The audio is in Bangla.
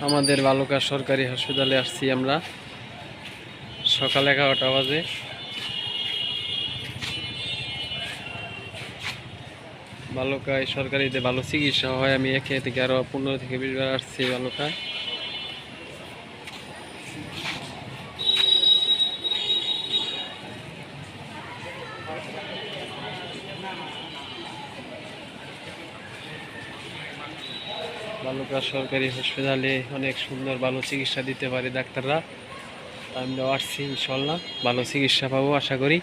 আমাদের বালুকা সরকারি হাসপাতালে আসছি আমরা সকাল 11টা বাজে। বালুকায় সরকারিতে ভালো চিকিৎসা হয়। আমি এখান থেকে আরো 15 থেকে 20 বার আসছি বালুকায়। বালুকা সরকারি হাসপাতালে অনেক সুন্দর ভালো চিকিৎসা দিতে পারে ডাক্তাররা। আমরা আসছি, ইনশাল্লাহ ভালো চিকিৎসা পাবো আশা করি।